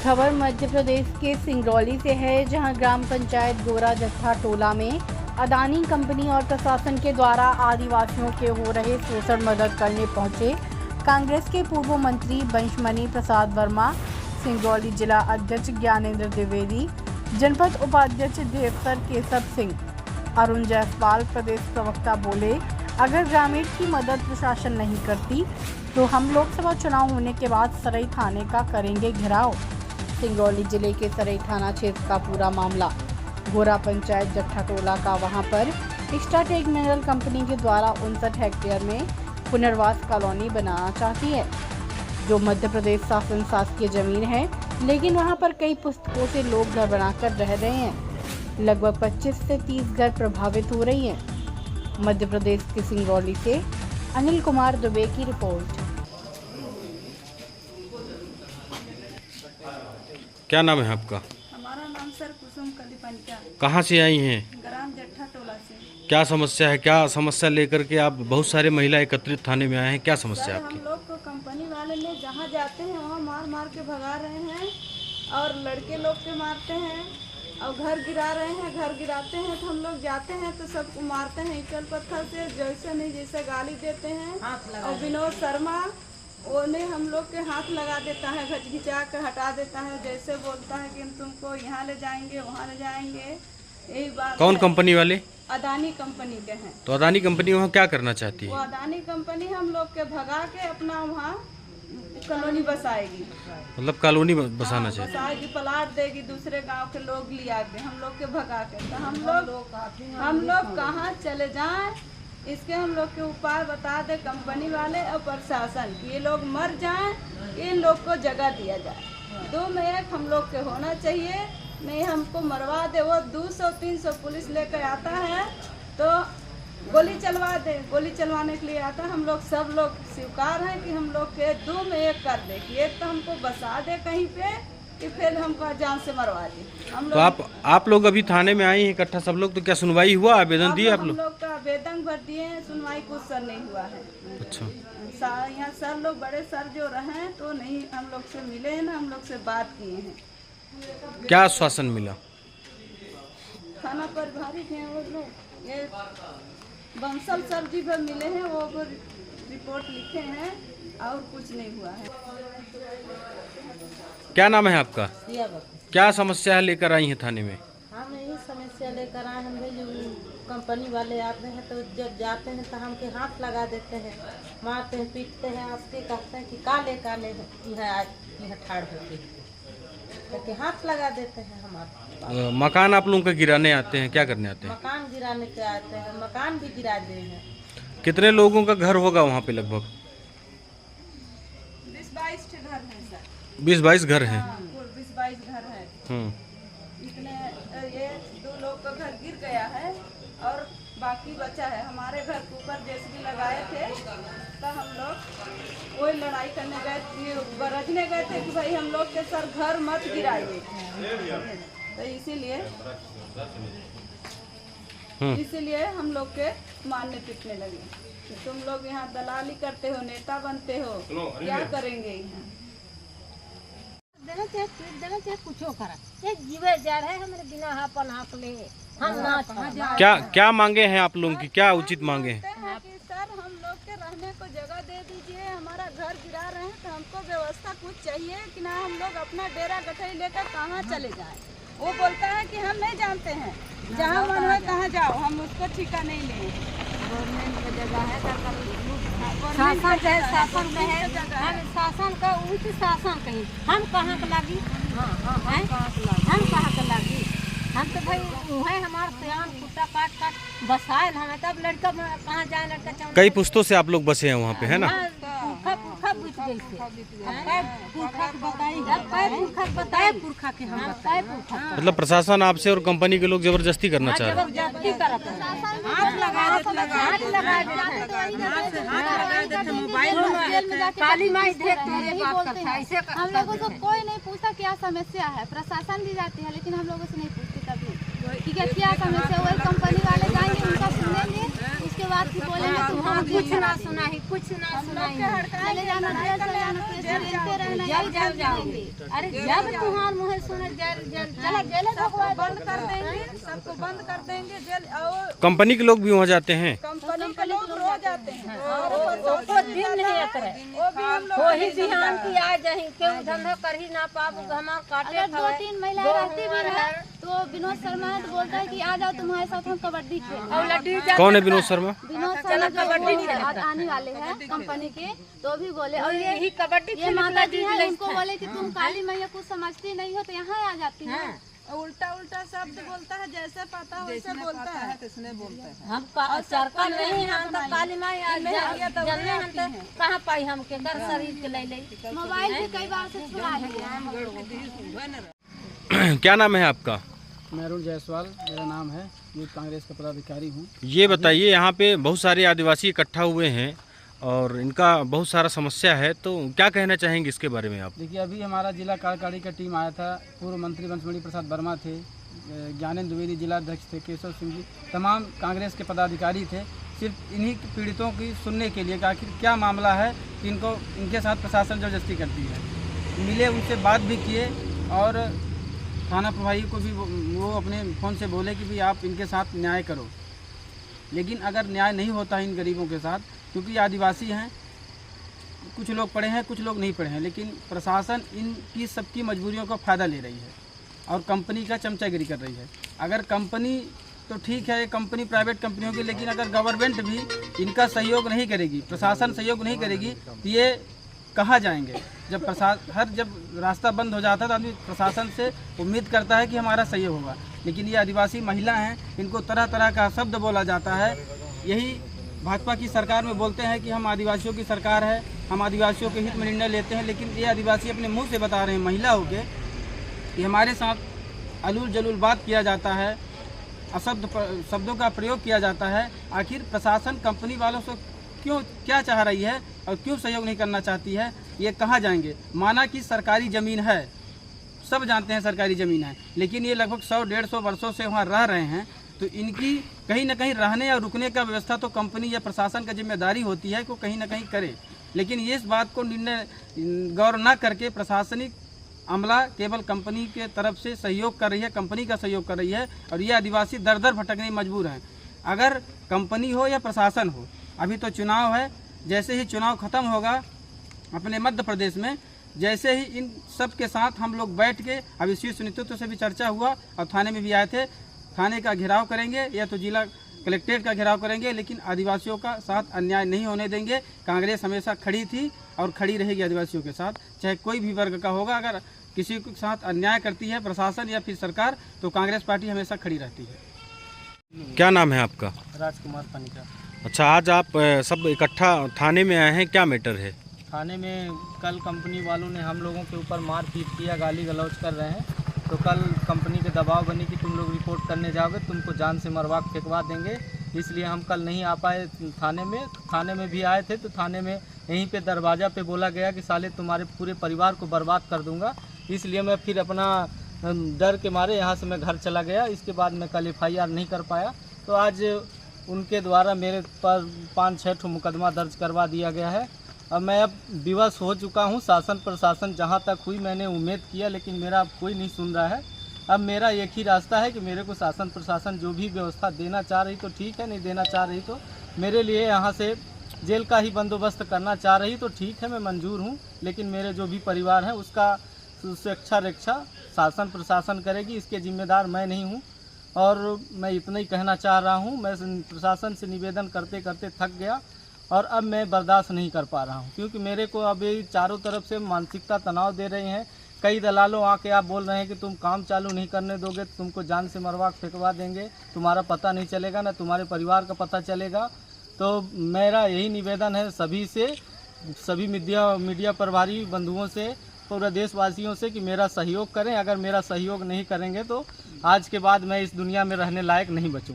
खबर मध्य प्रदेश के सिंगरौली से है, जहां ग्राम पंचायत गोरा जत्था टोला में अदानी कंपनी और प्रशासन के द्वारा आदिवासियों के हो रहे शोषण मदद करने पहुंचे कांग्रेस के पूर्व मंत्री बंशमणि प्रसाद वर्मा, सिंगरौली जिला अध्यक्ष ज्ञानेंद्र द्विवेदी, जनपद उपाध्यक्ष देवसर केशव सिंह, अरुण जायसवाल प्रदेश प्रवक्ता बोले, अगर ग्रामीण की मदद प्रशासन नहीं करती तो हम लोकसभा चुनाव होने के बाद सरई थाने का करेंगे घेराव। सिंगरौली जिले के सरई थाना क्षेत्र का पूरा मामला गोरा पंचायत जट्ठा टोला का, वहां पर स्टारटेक मिनरल कंपनी के द्वारा 59 हेक्टेयर में पुनर्वास कॉलोनी बनाना चाहती है, जो मध्य प्रदेश शासन शासकीय जमीन है, लेकिन वहां पर कई पुस्तकों से लोग घर बनाकर रह रहे हैं। लगभग 25 से 30 घर प्रभावित हो रही हैं। मध्य प्रदेश के सिंगरौली से अनिल कुमार दुबे की रिपोर्ट। क्या नाम है आपका? हमारा नाम सर कुसुम कलीपंचा। कहाँ से आई हैं? ग्राम जट्ठा टोला से। क्या समस्या है? क्या समस्या लेकर के आप बहुत सारे महिला एकत्रित थाने में आए हैं? क्या समस्या है आपकी? हम लोग को कंपनी वाले ने जहाँ जाते हैं वहाँ मार मार के भगा रहे हैं और लड़के लोग के मारते हैं और घर गिरा रहे हैं। घर गिराते हैं तो हम लोग जाते हैं तो सबको मारते हैं ईंट पत्थर से, जैसे नहीं जैसे गाली देते हैं। और विनोद शर्मा उन्हें हम लोग के हाथ लगा देता है, घिचा कर हटा देता है, जैसे बोलता है कि हम तुमको यहाँ ले जाएंगे वहाँ ले जाएंगे। यही बात। कौन कंपनी वाले? अदानी कंपनी के हैं। तो अदानी कंपनी वहाँ क्या करना चाहती वो है? अदानी कंपनी हम लोग के भगा के अपना वहाँ कॉलोनी बसाएगी, मतलब कॉलोनी बसाना चाहती है? बसाएगी, प्लाट देगी, दूसरे गांव के लोग लिया के हम लोग के भगा के। तो हम लोग कहाँ चले जाएं, इसके हम लोग के उपाय बता दे कंपनी वाले और प्रशासन कि ये लोग मर जाएं, इन लोग को जगह दिया जाए। 2 में 1 हम लोग के होना चाहिए, नहीं हमको मरवा दे। वो 200-300 पुलिस लेकर आता है तो गोली चलवा दे, गोली चलवाने के लिए आता है। हम लोग सब लोग स्वीकार हैं कि हम लोग के 2 में 1 कर दे कि एक तो हमको बसा दे कहीं पे कि फिर हमको जान से मरवा दे। हम तो आप लोग अभी थाने में आए हैं इकट्ठा सब लोग, तो क्या सुनवाई हुआ? आवेदन दिए आप लोग? हम लोग का आवेदन भर दिए हैं, सुनवाई कुछ सर नहीं हुआ है। अच्छा, यहाँ सर लोग बड़े सर जो रहे तो नहीं हम लोग से मिले हैं ना, हम लोग से बात किए हैं। क्या आश्वासन मिला? थाना प्रभारी हैं वो लोग, ये बंसल सर जी भी मिले हैं, वो रिपोर्ट लिखे हैं और कुछ नहीं हुआ है। क्या नाम है आपका? क्या समस्या लेकर आई हैं थाने में? हम यही समस्या लेकर आए हैं, जो कंपनी वाले आते हैं तो जब जाते हैं तो हमके हाथ लगा देते हैं, मारते हैं, पीटते हैं, आस्ते कहते हैं कि काले काले यहाँ ठाड़ होते हैं, तो हाथ लगा देते हैं हमारे। मकान आप लोगों के गिराने आते हैं? क्या करने आते हैं? मकान गिराने के आते हैं, मकान भी गिरा दे हैं। कितने लोगों का घर होगा वहाँ पे? लगभग 20-22 घर हैं सर। 20-22 घर हैं। 20-22 घर है। इतने ये 2 लोग का घर गिर गया है और बाकी बचा है। हमारे घर के ऊपर जेसीबी लगाए थे तो हम लोग वही लड़ाई करने गए, बरजने गए थे कि भाई हम लोग के सर घर मत गिराइए, तो इसीलिए हम लोग के मारने पीटने लगे कि तुम लोग यहाँ दलाली करते हो, नेता बनते हो, क्या करेंगे यहाँ। देना चाहे पीट देना चाहे कुछो करा, ये जीवे जा रहे हमारे बिना हापन हाप ले हम ना। क्या मांगे हैं आप लोगों की? क्या उचित मांगे हैं? कि सर हम लोग के रहने को जगह दे दीजिए, हमारा घर गिरा रहे हैं तो हमको व्यवस्था कुछ चाहिए कि ना हम लोग अपना डेरा गठरी लेकर कहाँ चले जाएं। वो बोलता है कि हम नहीं जानते हैं, जहाँ मन है कहाँ जाओ, हम उसको ठिका नहीं लें। गवर्नमेंट का जगह है, शासन में है, हम शासन का उच्च शासन कहीं हम कहाँ के लागी, हम कहाँ के लागी, हम तो भाई वही हमारे सियान कुत्ता काट बसाए हमें, तब लड़का कहाँ जाए, लड़का कई पुस्तों से आप लोग बसे हैं वहाँ पे, है ना? पुरखा बीत गई पुरखा के हम मतलब प्रशासन आपसे और कंपनी के लोग जबरदस्ती करना चाह रहे हैं? काली माई हम लोगों को कोई नहीं पूछता क्या समस्या है। प्रशासन भी जाती है लेकिन हम लोगों से नहीं पूछती। अभी ठीक है, क्या समस्या वही कंपनी वाले जाएंगे, उनका सुनेंगे, उसके बाद फिर बोलेंगे तुम हम कुछ ना सुना ही, कुछ ना सुनाई, चले जाना जेल, चले जाना सुनते रहना, जब जाओगे। अरे जब तुम्हारे मुँह सुने चला जेल बंद कर देंगे, सबको बंद कर देंगे जेल। और कंपनी के लोग भी वहाँ जाते हैं? कंपनी के लोग रोज जाते हैं, वो दिन नहीं अतरे, वो भी हम लोग वही बिहान की आ जाए, क्यों धंधा कर ही ना पाबो, हमार काटे। अगर 2-3 महिलाएं रहती भी है तो विनोद शर्मा तो बोलता है कि आ जाओ तुम्हारे साथ हम कबड्डी खेल। कौन है विनोद शर्मा? विनोद शर्मा कबड्डी आने वाले हैं कंपनी के, तो भी बोले। और यही कबड्डी ये माता जी है, उनको बोले कि तुम काली मैया कुछ समझती नहीं हो तो यहाँ आ जाती है। उल्टा उल्टा शब्द बोलता है, जैसे पता है वैसे बोलता है, किसने बोलता है। हम सरकार नहीं, हम तो काली माया जन्मे, हम तो कहाँ पाई, हम के कर शरीर के ले मोबाइल भी कई बार से छुड़ा लिया। क्या नाम है आपका? मैरून जायसवाल मेरा नाम है, यूथ कांग्रेस का पदाधिकारी हूँ। ये बताइए, यहाँ पे बहुत सारे आदिवासी इकट्ठा हुए हैं और इनका बहुत सारा समस्या है, तो क्या कहना चाहेंगे इसके बारे में आप? देखिए, अभी हमारा जिला कार्यकारिणी का टीम आया था, पूर्व मंत्री वंशमणि प्रसाद वर्मा थे, ज्ञानेंद्र द्विवेदी जिला अध्यक्ष थे, केशव सिंह जी, तमाम कांग्रेस के पदाधिकारी थे। सिर्फ इन्हीं पीड़ितों की सुनने के लिए कि आखिर क्या मामला है कि इनको इनके साथ प्रशासन जबरदस्ती करती है। मिले, उनसे बात भी किए और थाना प्रभारी को भी वो अपने फ़ोन से बोले कि भाई आप इनके साथ न्याय करो। लेकिन अगर न्याय नहीं होता है इन गरीबों के साथ, क्योंकि आदिवासी हैं, कुछ लोग पढ़े हैं, कुछ लोग नहीं पढ़े हैं, लेकिन प्रशासन इनकी सबकी मजबूरियों का फ़ायदा ले रही है और कंपनी का चमचागिरी कर रही है। अगर कंपनी तो ठीक है, कंपनी प्राइवेट कंपनी होगी, लेकिन अगर गवर्नमेंट भी इनका सहयोग नहीं करेगी, प्रशासन सहयोग नहीं करेगी, तो ये कहाँ जाएंगे? जब जब रास्ता बंद हो जाता है तो आदमी प्रशासन से उम्मीद करता है कि हमारा सहयोग होगा, लेकिन ये आदिवासी महिला हैं, इनको तरह तरह का शब्द बोला जाता है। यही भाजपा की सरकार में बोलते हैं कि हम आदिवासियों की सरकार है, हम आदिवासियों के हित में निर्णय लेते हैं, लेकिन ये आदिवासी अपने मुंह से बता रहे हैं महिला होके कि हमारे साथ अलूल जलूल बात किया जाता है, शब्दों का प्रयोग किया जाता है। आखिर प्रशासन कंपनी वालों से क्या चाह रही है और क्यों सहयोग नहीं करना चाहती है? ये कहाँ जाएंगे? माना कि सरकारी ज़मीन है, सब जानते हैं सरकारी ज़मीन है, लेकिन ये लगभग 100-150 वर्षों से वहाँ रह रहे हैं, तो इनकी कहीं ना कहीं रहने और रुकने का व्यवस्था तो कंपनी या प्रशासन का जिम्मेदारी होती है कि कहीं ना कहीं करे। लेकिन ये इस बात को निर्णय गौर न करके प्रशासनिक अमला केवल कंपनी के तरफ से सहयोग कर रही है, कंपनी का सहयोग कर रही है, और ये आदिवासी दर दर भटकने मजबूर हैं। अगर कंपनी हो या प्रशासन हो, अभी तो चुनाव है, जैसे ही चुनाव ख़त्म होगा अपने मध्य प्रदेश में, जैसे ही इन सब के साथ हम लोग बैठ के, अभी शीर्ष नेतृत्व से भी चर्चा हुआ और थाने में भी आए थे, थाने का घेराव करेंगे या तो जिला कलेक्ट्रेट का घेराव करेंगे, लेकिन आदिवासियों का साथ अन्याय नहीं होने देंगे। कांग्रेस हमेशा खड़ी थी और खड़ी रहेगी आदिवासियों के साथ, चाहे कोई भी वर्ग का होगा। अगर किसी के साथ अन्याय करती है प्रशासन या फिर सरकार, तो कांग्रेस पार्टी हमेशा खड़ी रहती है। क्या नाम है आपका? राजकुमार पनिका। अच्छा, आज आप सब इकट्ठा थाने में आए हैं, क्या मैटर है? थाने में कल कंपनी वालों ने हम लोगों के ऊपर मारपीट किया, गाली गलौज कर रहे हैं, तो कल कंपनी के दबाव बनी कि तुम लोग रिपोर्ट करने जाओगे, तुमको जान से मरवा के फेंकवा देंगे, इसलिए हम कल नहीं आ पाए थाने में। थाने में भी आए थे तो थाने में यहीं पे दरवाज़ा पे बोला गया कि साले तुम्हारे पूरे परिवार को बर्बाद कर दूंगा, इसलिए मैं फिर अपना डर के मारे यहाँ से मैं घर चला गया। इसके बाद मैं कल FIR नहीं कर पाया, तो आज उनके द्वारा मेरे पर 5-6 मुकदमा दर्ज करवा दिया गया है। अब मैं विवश हो चुका हूँ। शासन प्रशासन जहाँ तक हुई मैंने उम्मीद किया, लेकिन मेरा अब कोई नहीं सुन रहा है। अब मेरा एक ही रास्ता है कि मेरे को शासन प्रशासन जो भी व्यवस्था देना चाह रही तो ठीक है, नहीं देना चाह रही तो मेरे लिए यहाँ से जेल का ही बंदोबस्त करना चाह रही तो ठीक है, मैं मंजूर हूँ, लेकिन मेरे जो भी परिवार है उसका सुरक्षा रक्षा शासन प्रशासन करेगी, इसके जिम्मेदार मैं नहीं हूँ। और मैं इतना ही कहना चाह रहा हूँ, मैं प्रशासन से निवेदन करते करते थक गया और अब मैं बर्दाश्त नहीं कर पा रहा हूँ, क्योंकि मेरे को अभी चारों तरफ से मानसिकता तनाव दे रहे हैं। कई दलालों आके आप बोल रहे हैं कि तुम काम चालू नहीं करने दोगे तो तुमको जान से मरवा फेंकवा देंगे, तुम्हारा पता नहीं चलेगा, ना तुम्हारे परिवार का पता चलेगा। तो मेरा यही निवेदन है सभी से, सभी मीडिया प्रभारी बंधुओं से, पूरे देशवासियों से कि मेरा सहयोग करें। अगर मेरा सहयोग नहीं करेंगे तो आज के बाद मैं इस दुनिया में रहने लायक नहीं बचूँ।